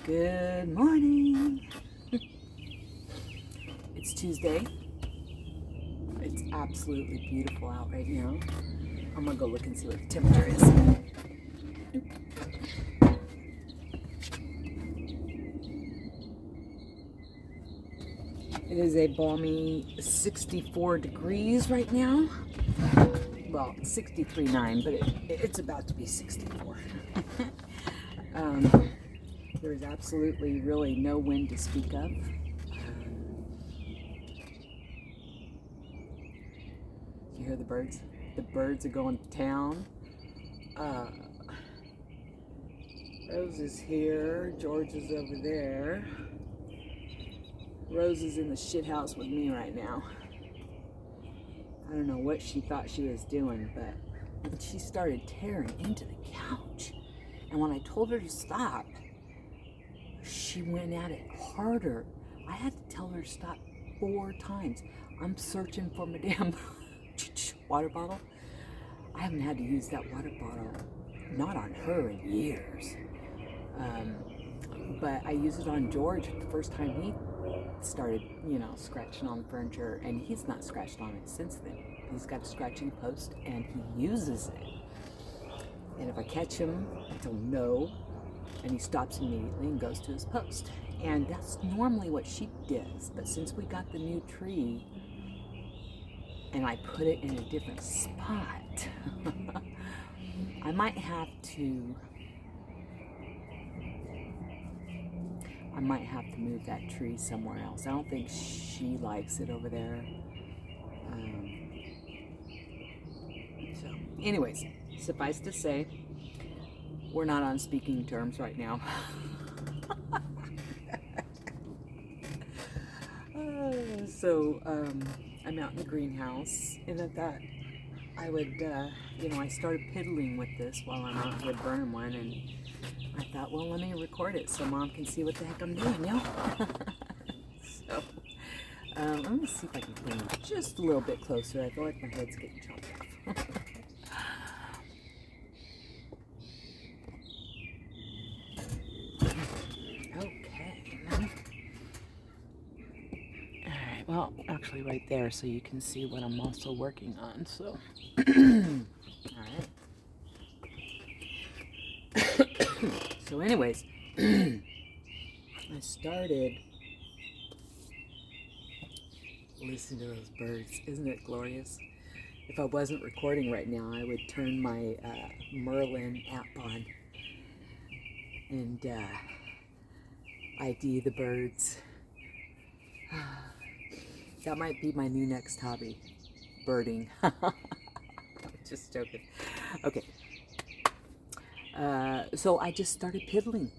Good morning. It's Tuesday. It's absolutely beautiful out right now. I'm gonna go look and see what the temperature is. It is a balmy 64 degrees right now. Well, 63.9, but it's about to be 64. There is absolutely really no wind to speak of. You hear the birds? The birds are going to town. Rose is here. George is over there. Rose is in the shit house with me right now. I don't know what she thought she was doing, but she started tearing into the couch. And when I told her to stop, she went at it harder. I had to tell her to stop 4 times. I'm searching for my damn water bottle. I haven't had to use that water bottle, not on her, in years. But I used it on George the first time he started, scratching on the furniture, and he's not scratched on it since then. He's got a scratching post, and he uses it. And if I catch him, he'll know, and he stops immediately and goes to his post. And that's normally what she does. But since we got the new tree, and I put it in a different spot, I might have to move that tree somewhere else. I don't think she likes it over there. So, anyways, suffice to say, we're not on speaking terms right now. So, I'm out in the greenhouse, and I thought I would, I started piddling with this while I'm out here burning one, and I thought, well, let me record it so Mom can see what the heck I'm doing, So, let me see if I can bring it just a little bit closer. I feel like my head's getting chopped off. Okay. Alright, well, actually right there so you can see what I'm also working on, so. Alright. So anyways, I started listening to those birds. Isn't it glorious? If I wasn't recording right now, I would turn my Merlin app on and ID the birds. That might be my new next hobby, birding. Just joking. Okay. So I just started piddling,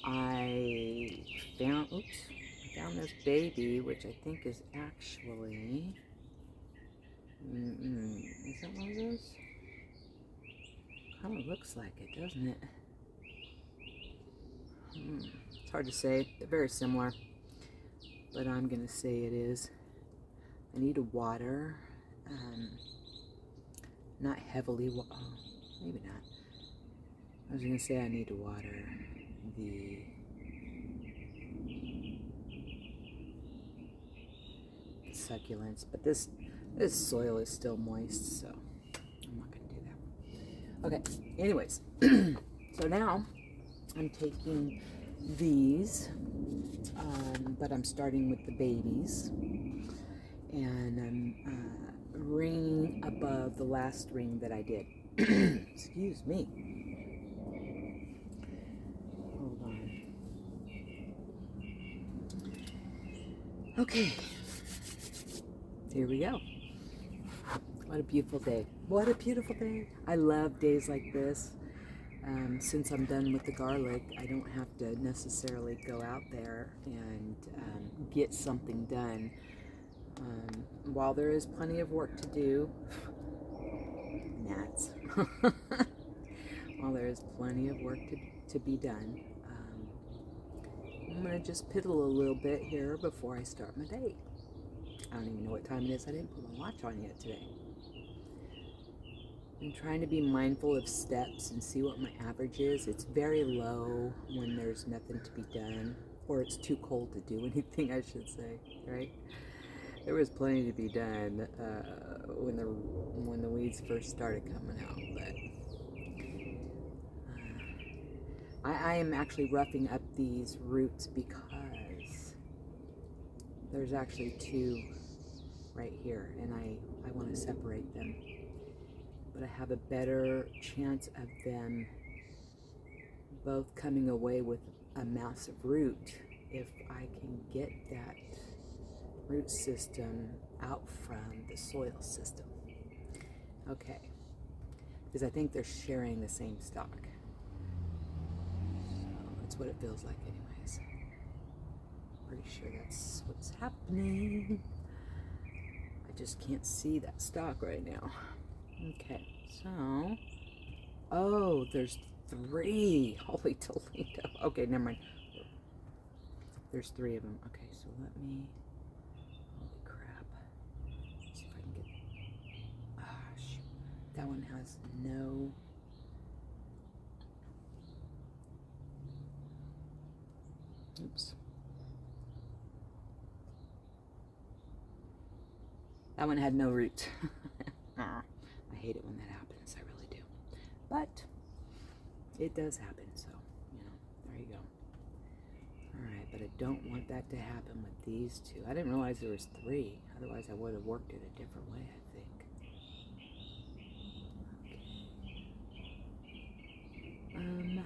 I found this baby, which I think is actually, is that one of those? Kind of looks like it, doesn't it? It's hard to say. They're very similar, but I'm going to say it is. I need a water, not heavily, maybe not. I was going to say I need to water the succulents, but this soil is still moist, so I'm not going to do that. Okay, anyways, so now I'm taking these, but I'm starting with the babies, and I'm ringing above the last ring that I did. Excuse me. Hold on. Okay. Here we go. What a beautiful day. What a beautiful day. I love days like this. Since I'm done with the garlic, I don't have to necessarily go out there and get something done. While there is plenty of work to do, gnats. While there is plenty of work to be done, I'm going to just piddle a little bit here before I start my day. I don't even know what time it is. I didn't put my watch on yet today. I'm trying to be mindful of steps and see what my average is. It's very low when there's nothing to be done, or it's too cold to do anything, I should say, right? There was plenty to be done when the weeds first started coming out, but I am actually roughing up these roots because there's actually two right here, and I want to separate them. But I have a better chance of them both coming away with a massive root if I can get that root system out from the soil system. Okay, because I think they're sharing the same stock. So that's what it feels like anyways. Pretty sure that's what's happening. I just can't see that stock right now. Okay, so, oh, there's 3. Holy Toledo. Okay, never mind. There's 3 of them. Okay, so let me, holy crap. Let's see if I can get, shoot. That one has no, oops. That one had no root. I hate it when that happens, I really do. But it does happen, so, you know, there you go. Alright, but I don't want that to happen with these 2. I didn't realize there was 3. Otherwise I would have worked it a different way, I think. Okay.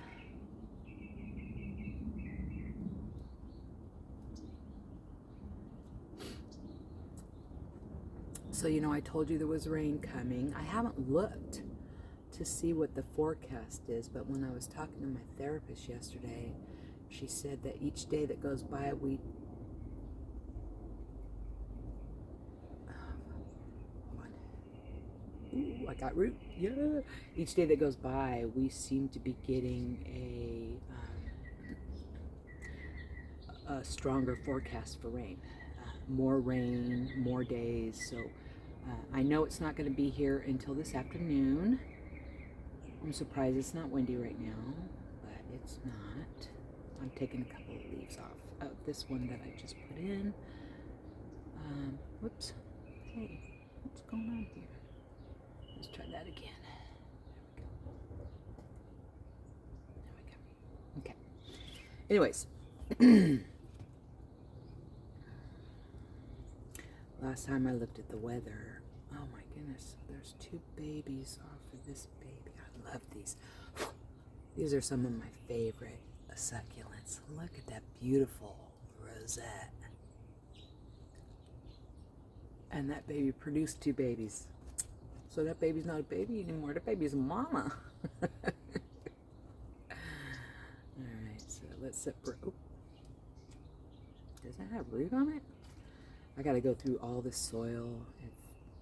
So, you know, I told you there was rain coming. I haven't looked to see what the forecast is, but when I was talking to my therapist yesterday, she said that each day that goes by, hold on. Ooh, I got root. Yeah. Each day that goes by, we seem to be getting a stronger forecast for rain. More rain, more days. So I know it's not going to be here until this afternoon. I'm surprised it's not windy right now, but it's not. I'm taking a couple of leaves off of this one that I just put in. Whoops. Hey, what's going on here? Let's try that again. There we go. Okay. Anyways. Last time I looked at the weather, oh my goodness, there's 2 babies off of this baby. I love these. These are some of my favorite succulents. Look at that beautiful rosette. And that baby produced 2 babies. So that baby's not a baby anymore. That baby's a mama. Alright, so let's separate. Oh. Does that have root on it? I got to go through all the soil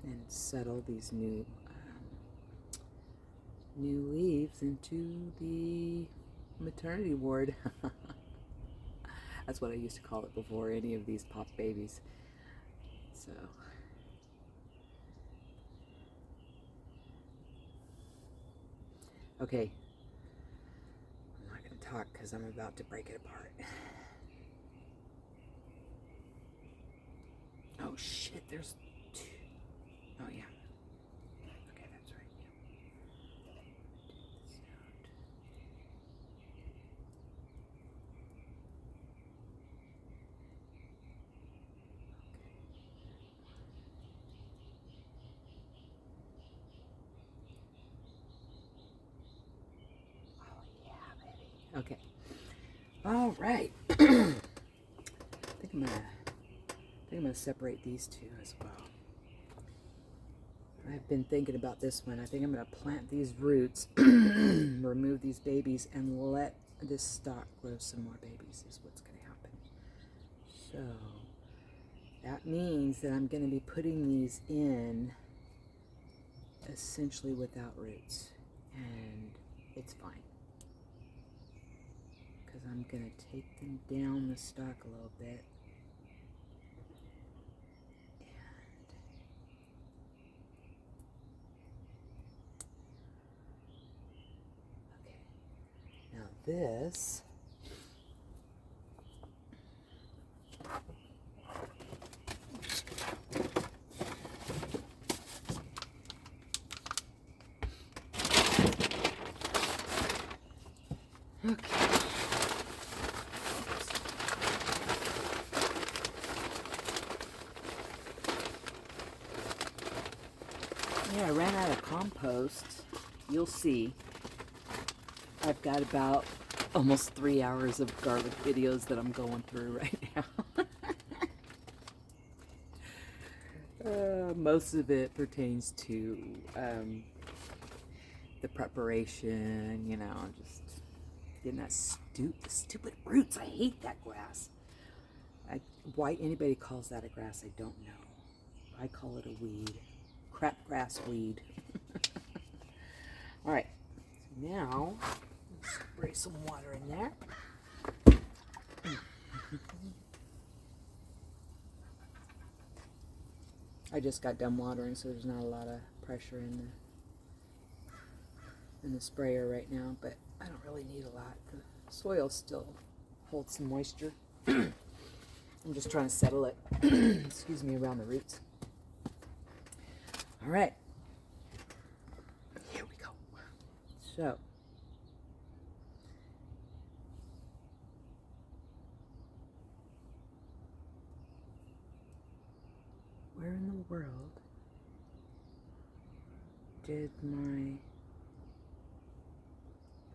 and settle these new leaves into the maternity ward. That's what I used to call it before any of these popped babies. So, okay. I'm not going to talk because I'm about to break it apart. Oh shit, there's 2. Oh yeah. Okay, that's right. Yeah. Take this out. Okay. Oh yeah, baby. Okay. All right. I think I'm gonna separate these 2 as well. I've been thinking about this one. I think I'm gonna plant these roots, remove these babies, and let this stock grow some more babies is what's gonna happen. So that means that I'm gonna be putting these in essentially without roots, and it's fine. Because I'm gonna take them down the stock a little bit. this. Okay. Yeah, I ran out of compost. You'll see. I've got about almost 3 hours of garlic videos that I'm going through right now. Most of it pertains to the preparation, you know, just getting that stupid roots. I hate that grass. Why anybody calls that a grass, I don't know. I call it a weed. Crapgrass weed. All right, so now spray some water in there. I just got done watering, so there's not a lot of pressure in the sprayer right now, but I don't really need a lot. The soil still holds some moisture. I'm just trying to settle it, excuse me, around the roots. All right, here we go. So, where in the world did my...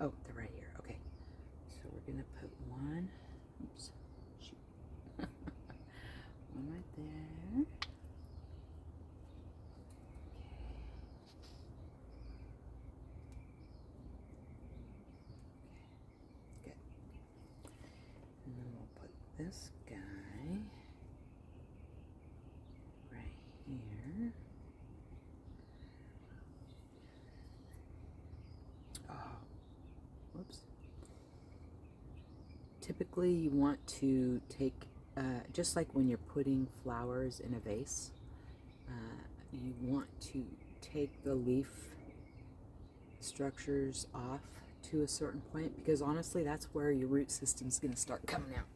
Oh, they're right here. Okay. So we're going to put one. Oops. Shoot. One right there. Okay. Good. And then we'll put this guy right here. Whoops. Typically you want to take, just like when you're putting flowers in a vase, you want to take the leaf structures off to a certain point, because honestly that's where your root system's going to start coming out.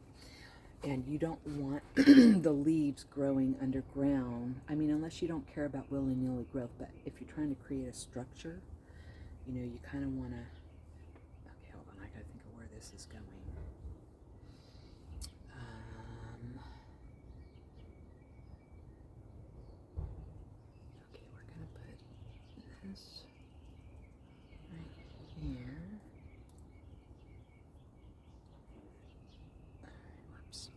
And you don't want the leaves growing underground. I mean, unless you don't care about willy-nilly growth, but if you're trying to create a structure, you know, you kind of want to... I gotta think of where this is going. Okay, we're gonna put this right here. Whoops.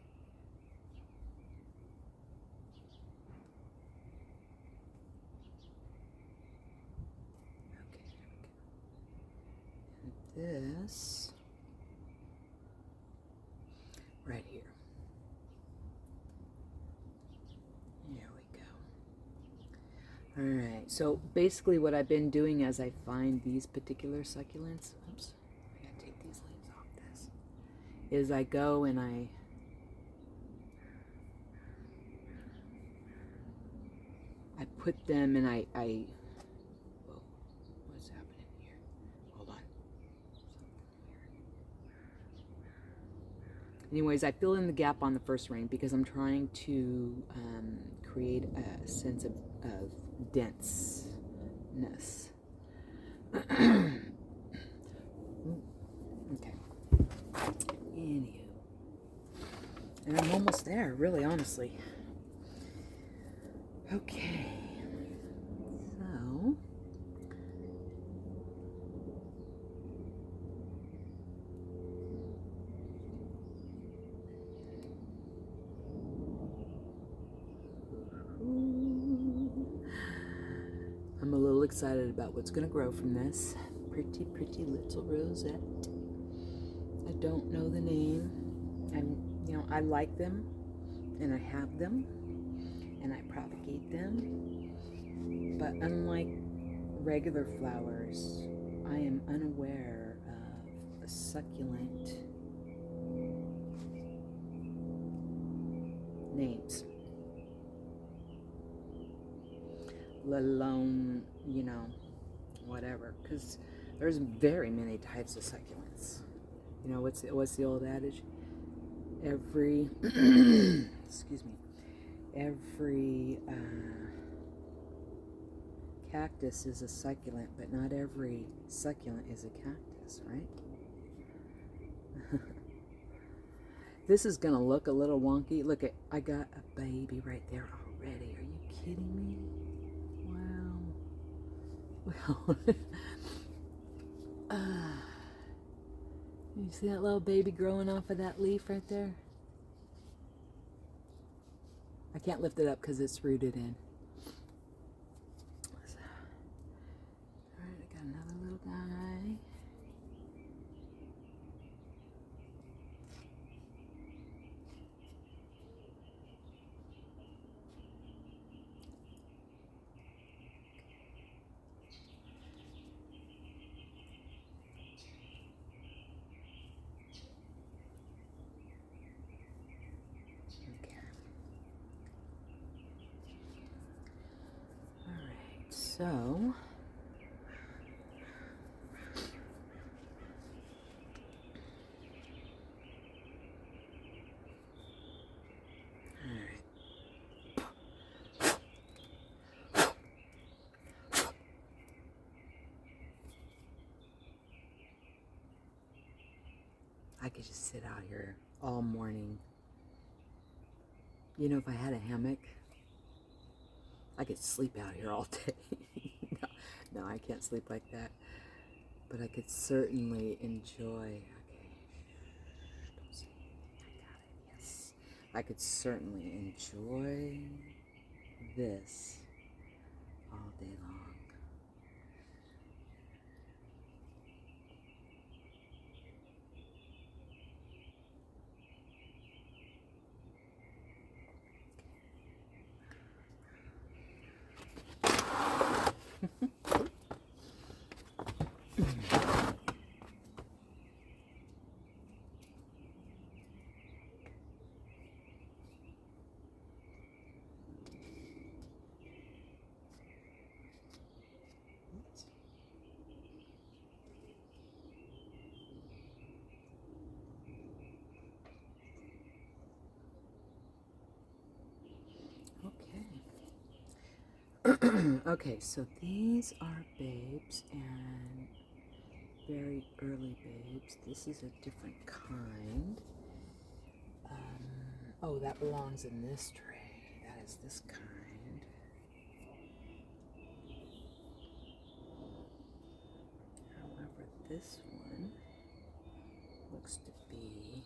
Okay, there we go. And this right here. There we go. All right, so basically what I've been doing as I find these particular succulents, oops, I gotta take these leaves off this, is I go and I put them and I whoa, what's happening here? Hold on. Anyways, I fill in the gap on the first ring because I'm trying to create a sense of denseness. Okay. Anywho. And I'm almost there, really, honestly. Okay. So... I'm a little excited about what's going to grow from this. Pretty, pretty little rosette. I don't know the name. I like them, and I have them, and I propagate them. But unlike regular flowers, I am unaware of a succulent names. Let alone, whatever, because there's very many types of succulents. You know, what's the old adage? Every excuse me, every cactus is a succulent, but not every succulent is a cactus, right? This is gonna look a little wonky. Look, I got a baby right there already. Are you kidding me? Wow. Well, you see that little baby growing off of that leaf right there? I can't lift it up because it's rooted in. So, all right, I got another little guy. So, I could just sit out here all morning. You know, if I had a hammock, I could sleep out here all day. No, I can't sleep like that. But I could certainly enjoy. Okay, don't say anything. I got it. Yes, I could certainly enjoy this all day long. Okay, so these are babes and very early babes. This is a different kind. Oh, that belongs in this tray. That is this kind. However, this one looks to be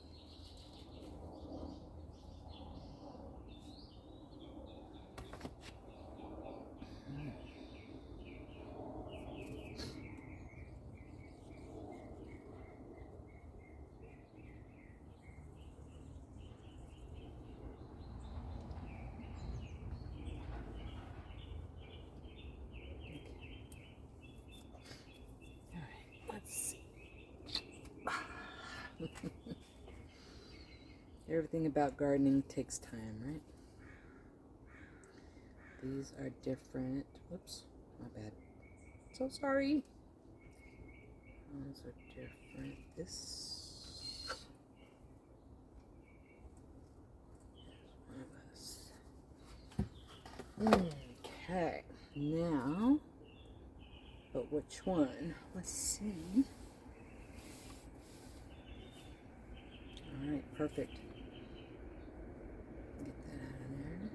everything about gardening takes time, right? These are different. Whoops, my bad. So sorry. Those are different. This one of us. Okay, now, but which one? Let's see. All right, perfect. Get that out of there.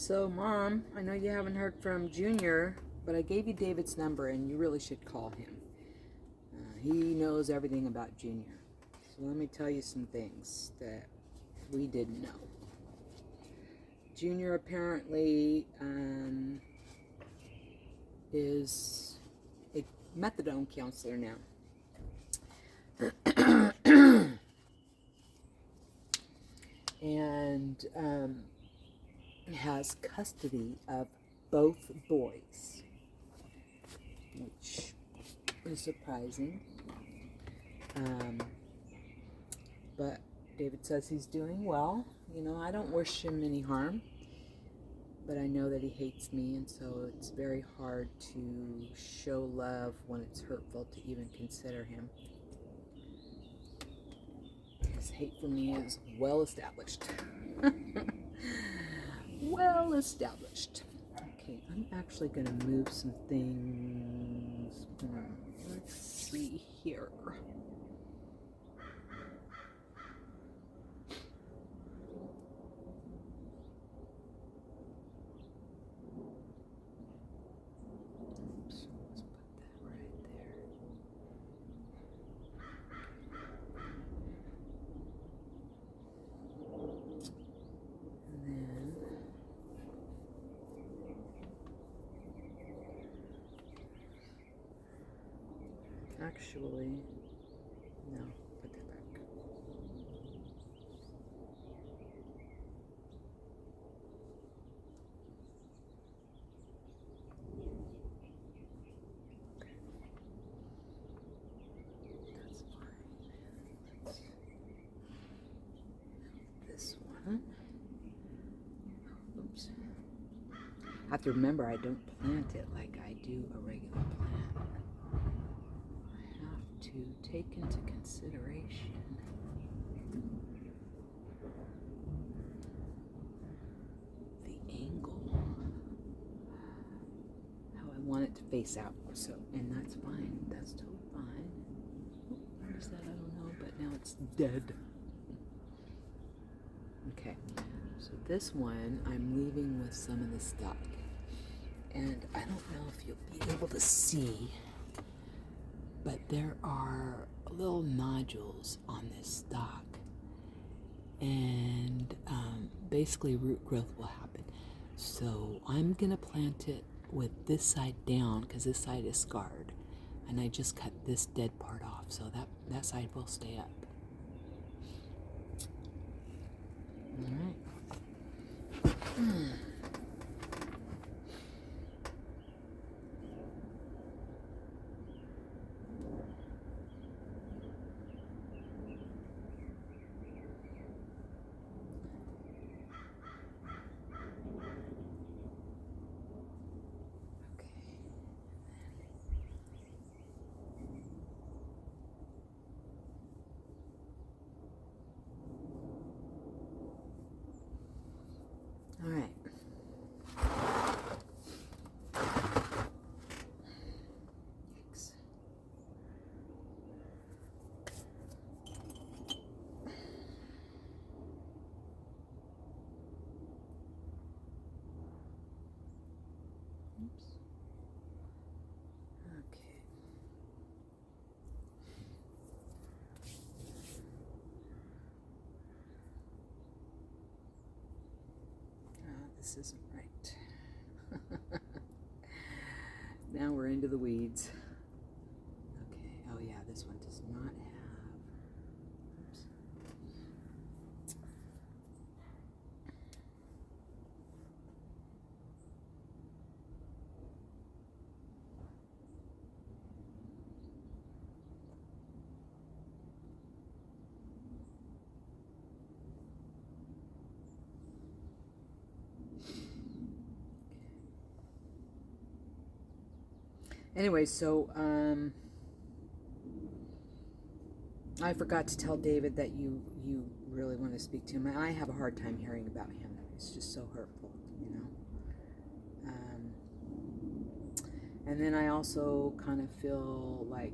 So, Mom, I know you haven't heard from Junior, but I gave you David's number, and you really should call him. He knows everything about Junior. So let me tell you some things that we didn't know. Junior apparently is a methadone counselor now. And has custody of both boys, which is surprising. But David says he's doing well. You know, I don't wish him any harm, but I know that he hates me, and so it's very hard to show love when it's hurtful to even consider him. His hate for me is well established. Well established. Okay, I'm actually going to move some things. Let's see here. Oops, let's put that right there. And then actually, no, put that back. Okay. That's fine. Let's this one. Oops. I have to remember I don't plant it like I do a regular plant. I have to take into consideration the angle, how I want it to face out. So, and that's fine. That's totally fine. What is that? I don't know, but now it's dead. Okay, so this one I'm leaving with some of the stock. And I don't know if you'll be able to see, but there are little nodules on this stalk, and basically root growth will happen. So I'm gonna plant it with this side down because this side is scarred, and I just cut this dead part off, so that side will stay up. All right. All right. Yikes. Oops. Okay. This isn't right. Now we're into the weeds. Okay, oh yeah, this one does not have. Oops. Anyway, so I forgot to tell David that you really want to speak to him. I have a hard time hearing about him. It's just so hurtful, you know. And then I also kind of feel like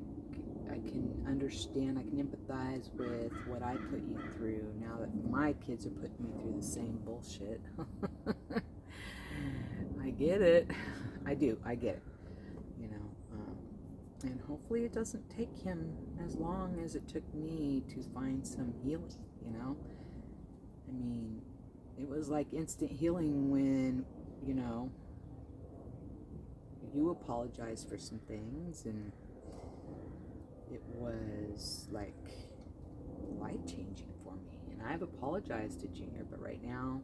I can understand, I can empathize with what I put you through now that my kids are putting me through the same bullshit. get it. I do. I get it. You know, and hopefully it doesn't take him as long as it took me to find some healing, you know? I mean, it was like instant healing when, you know, you apologized for some things, and it was like life-changing for me. And I've apologized to Junior, but right now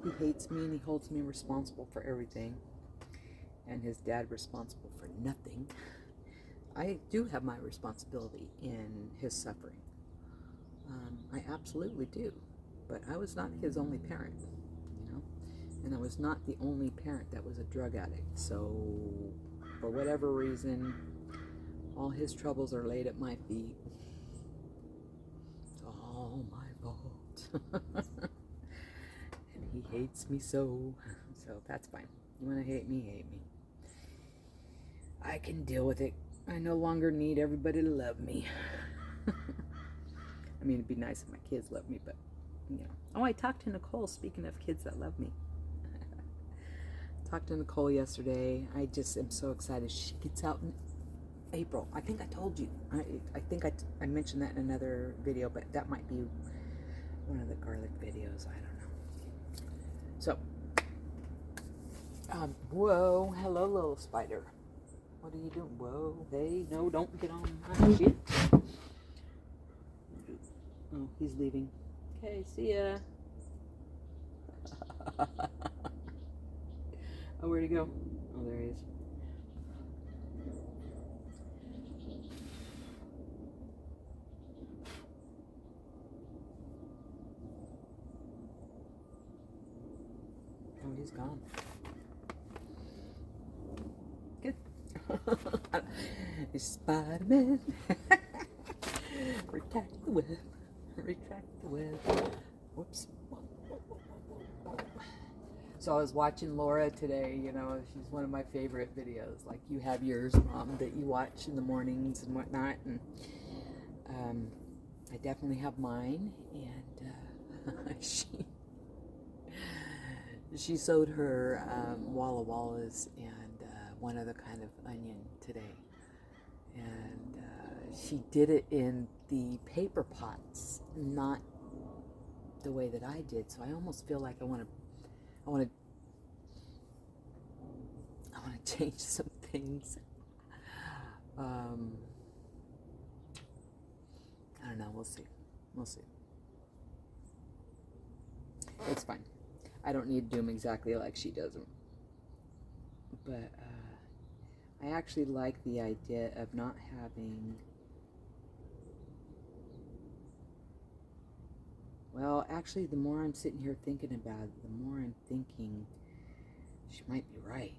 he hates me and he holds me responsible for everything, and his dad responsible for nothing. I do have my responsibility in his suffering. I absolutely do. But I was not his only parent, you know? And I was not the only parent that was a drug addict. So, for whatever reason, all his troubles are laid at my feet. It's all my fault. And he hates me so. So, that's fine. You want to hate me, hate me. I can deal with it. I no longer need everybody to love me. I mean, it'd be nice if my kids loved me, but, you know. Oh, I talked to Nicole, speaking of kids that love me. Talked to Nicole yesterday. I just am so excited. She gets out in April. I think I told you. I think I mentioned that in another video, but that might be one of the garlic videos. I don't know. So, whoa. Hello, little spider. What are you doing? Whoa. Hey, no, don't get on my shit. Oh, he's leaving. Okay, see ya. Oh, where'd he go? Oh, there he is. Oh, he's gone. Good. Spider-Man. Retract the web. Retract the web. Whoops. So I was watching Laura today, you know, she's one of my favorite videos. Like, you have yours, Mom, that you watch in the mornings and whatnot. And I definitely have mine. And she sewed her Walla Wallas and one other kind of onion today. And she did it in the paper pots, not the way that I did. So I almost feel like I want to change some things. I don't know. We'll see. It's fine. I don't need to do them exactly like she does them. But I actually like the idea of not having... Well, actually, the more I'm sitting here thinking about it, the more I'm thinking she might be right.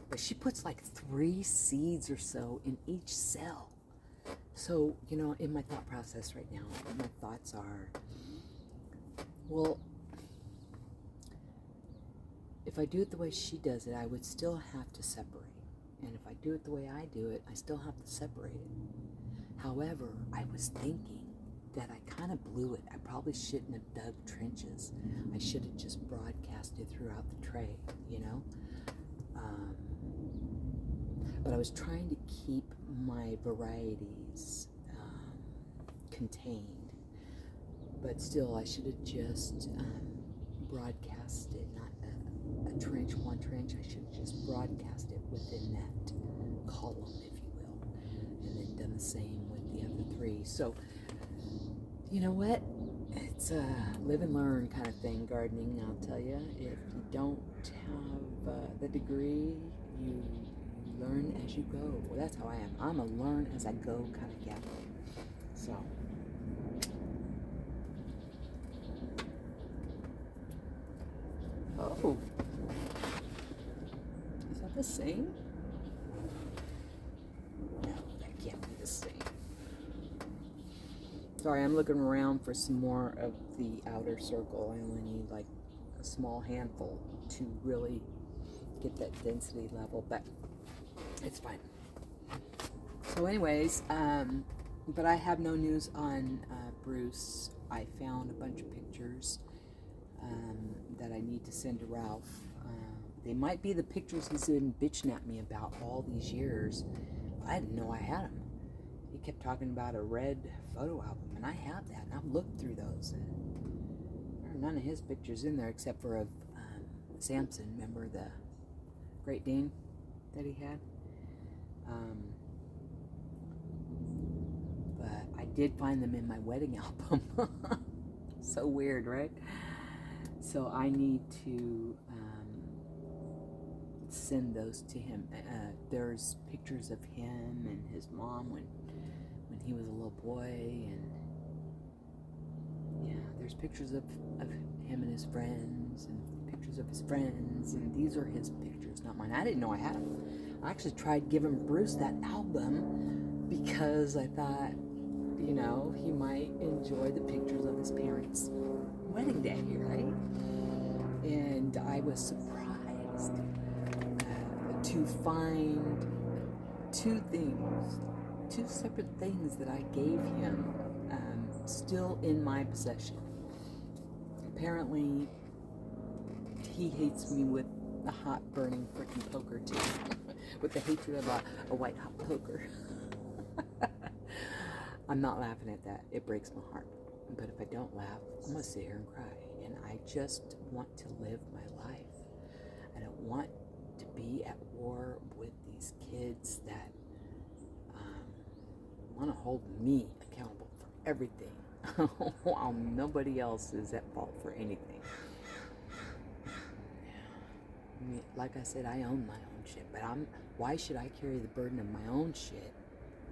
But she puts like 3 seeds or so in each cell. So, you know, in my thought process right now, my thoughts are, well, if I do it the way she does it, I would still have to separate. And if I do it the way I do it, I still have to separate it. However, I was thinking that I kind of blew it. I probably shouldn't have dug trenches. I should have just broadcasted throughout the tray, you know? But I was trying to keep my varieties contained. But still, I should have just broadcasted, not a trench, one trench. I should have just broadcast it within that column, if you will. And then done the same with the other 3. So, you know what? It's a live and learn kind of thing, gardening, I'll tell you. If you don't have the degree, you learn as you go. Well, that's how I am. I'm a learn as I go kind of gal. So. Oh. Is that the same? No, that can't be the same. Sorry, I'm looking around for some more of the outer circle. I only need like a small handful to really get that density level, but it's fine. So anyways, but I have no news on Bruce. I found a bunch of pictures that I need to send to Ralph. They might be the pictures he's been bitching at me about all these years. I didn't know I had them. He kept talking about a red photo album, and I have that, and I've looked through those, and there are none of his pictures in there except for of Samson. Remember the Great Dane that he had? But I did find them in my wedding album. So weird, right? So I need to send those to him. There's pictures of him and his mom when he was a little boy, and yeah, there's pictures of him and his friends, and pictures of his friends, and these are his pictures, not mine. I didn't know I had them. I actually tried giving Bruce that album because I thought, you know, he might enjoy the pictures of his parents' wedding day, right? And I was surprised to find two separate things that I gave him still in my possession. Apparently, he hates me with a hot, burning freaking poker too, with the hatred of a white hot poker. I'm not laughing at that. It breaks my heart. But if I don't laugh, I'm going to sit here and cry. And I just want to live my life. I don't want to be at war with these kids that want to hold me accountable for everything while nobody else is at fault for anything. I mean, like I said, I own my own shit, but why should I carry the burden of my own shit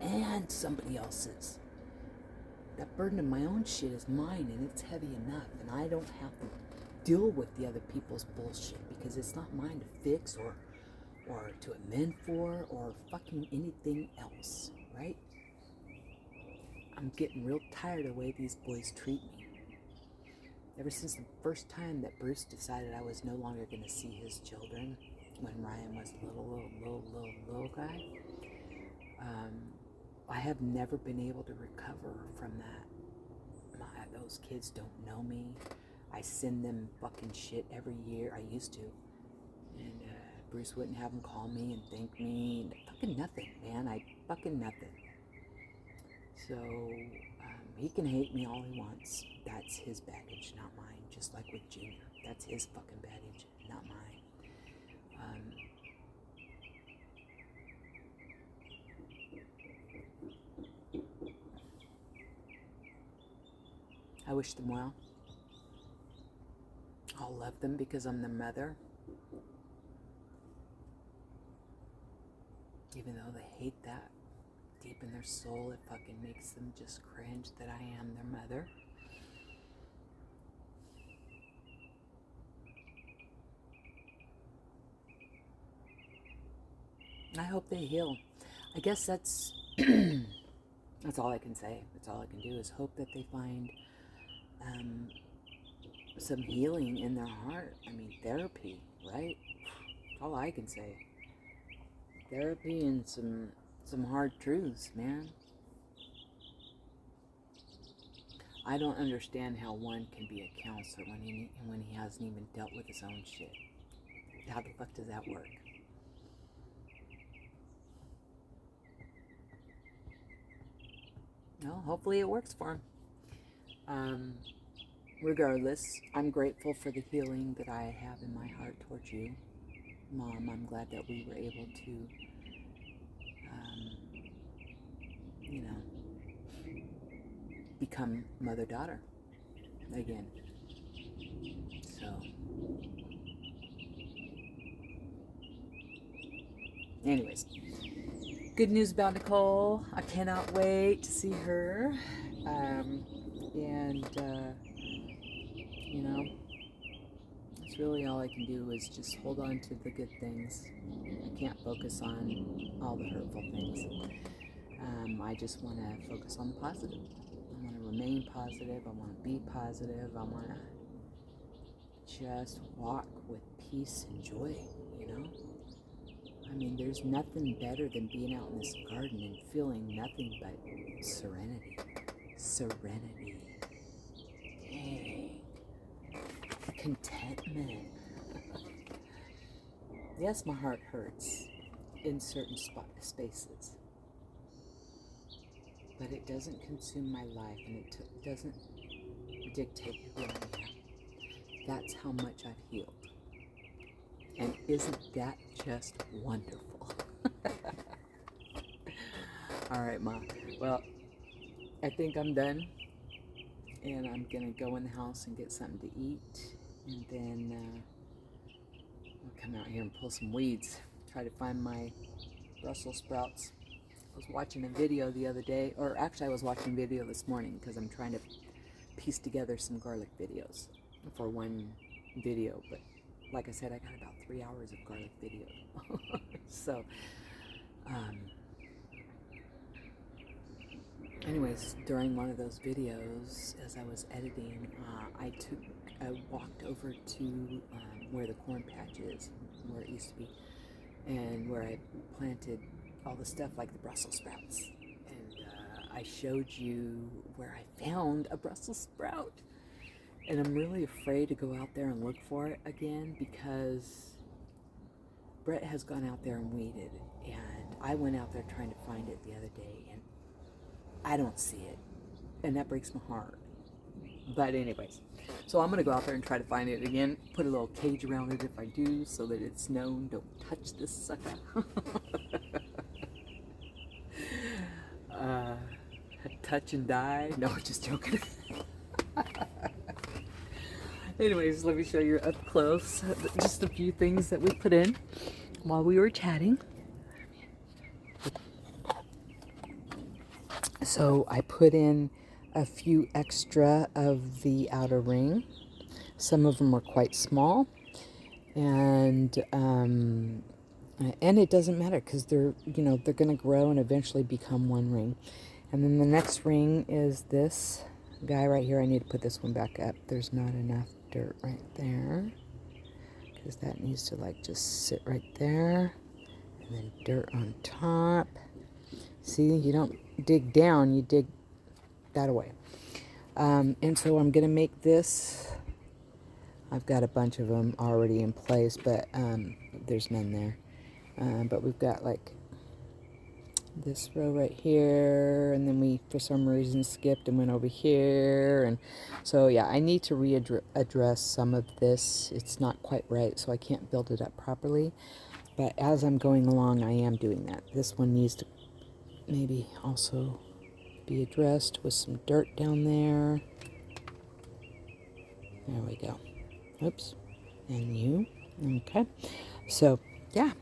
and somebody else's? That burden of my own shit is mine, and it's heavy enough, and I don't have to deal with the other people's bullshit because it's not mine to fix or to amend for or fucking anything else, right? I'm getting real tired of the way these boys treat me. Ever since the first time that Bruce decided I was no longer going to see his children when Ryan was a little guy, I have never been able to recover from that. Those kids don't know me. I send them fucking shit every year. I used to. And Bruce wouldn't have them call me and thank me. Fucking nothing, man. Fucking nothing. So he can hate me all he wants. That's his baggage, not mine. Just like with Junior. That's his fucking baggage, not mine. I wish them well. I'll love them because I'm their mother. Even though they hate that deep in their soul, it fucking makes them just cringe that I am their mother. I hope they heal. I guess that's that's all I can say. That's all I can do is hope that they find some healing in their heart. I mean, therapy, right? That's all I can say. Therapy and some hard truths, man. I don't understand how one can be a counselor when he hasn't even dealt with his own shit. How the fuck does that work? Well, hopefully it works for him. Regardless, I'm grateful for the healing that I have in my heart towards you, Mom. I'm glad that we were able to, become mother-daughter again. So, anyways, good news about Nicole. I cannot wait to see her. That's really all I can do is just hold on to the good things. I can't focus on all the hurtful things. I just want to focus on the positive. I want to remain positive. I want to be positive. I want to just walk with peace and joy, I mean, there's nothing better than being out in this garden and feeling nothing but serenity. Serenity. Dang. Contentment. Yes, my heart hurts in certain spaces, but it doesn't consume my life, and it doesn't dictate who I am. That's how much I've healed. And isn't that just wonderful? All right, Ma. Well, I think I'm done. And I'm going to go in the house and get something to eat. And then I'll come out here and pull some weeds. Try to find my Brussels sprouts. I was watching a video the other day. Or actually, I was watching a video this morning because I'm trying to piece together some garlic videos for one video. But like I said, I got about 3 hours of garlic video. So, anyways, during one of those videos, as I was editing, I walked over to where the corn patch is, where it used to be, and where I planted all the stuff like the Brussels sprouts. And I showed you where I found a Brussels sprout. And I'm really afraid to go out there and look for it again because Brett has gone out there and weeded. And I went out there trying to find it the other day, and I don't see it. And that breaks my heart. But anyways, so I'm going to go out there and try to find it again. Put a little cage around it if I do, so that it's known, don't touch this sucker. Touch and die. No, just joking. Anyways, let me show you up close just a few things that we put in while we were chatting. So I put in a few extra of the outer ring. Some of them were quite small, and it doesn't matter because they're going to grow and eventually become one ring. And then the next ring is this guy right here. I need to put this one back up. There's not enough dirt right there because that needs to like just sit right there, and then dirt on top. See, you don't dig down, you dig that away. And so I'm gonna make this. I've got a bunch of them already in place, but there's none there. But we've got like this row right here, and then we for some reason skipped and went over here, and so yeah, I need to readdress some of this. It's not quite right, so I can't build it up properly, but as I'm going along I am doing that. This one needs to maybe also be addressed with some dirt down there. There we go. Oops. And you. Okay. So yeah,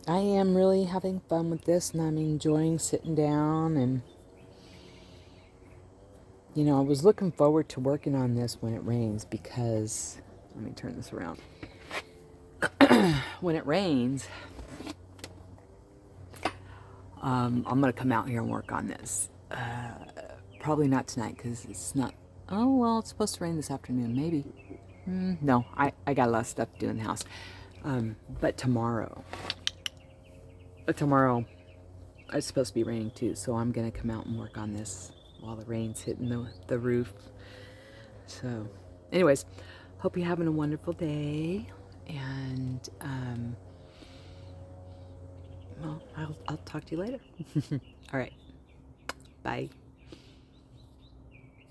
I am really having fun with this, and I'm enjoying sitting down, and I was looking forward to working on this when it rains because, let me turn this around. When it rains, I'm going to come out here and work on this. Probably not tonight because it's not, oh, well, it's supposed to rain this afternoon, maybe. No, I got a lot of stuff to do in the house. But tomorrow it's supposed to be raining too, so I'm going to come out and work on this while the rain's hitting the roof. So, anyways, hope you're having a wonderful day, and, well, I'll talk to you later. All right. Bye.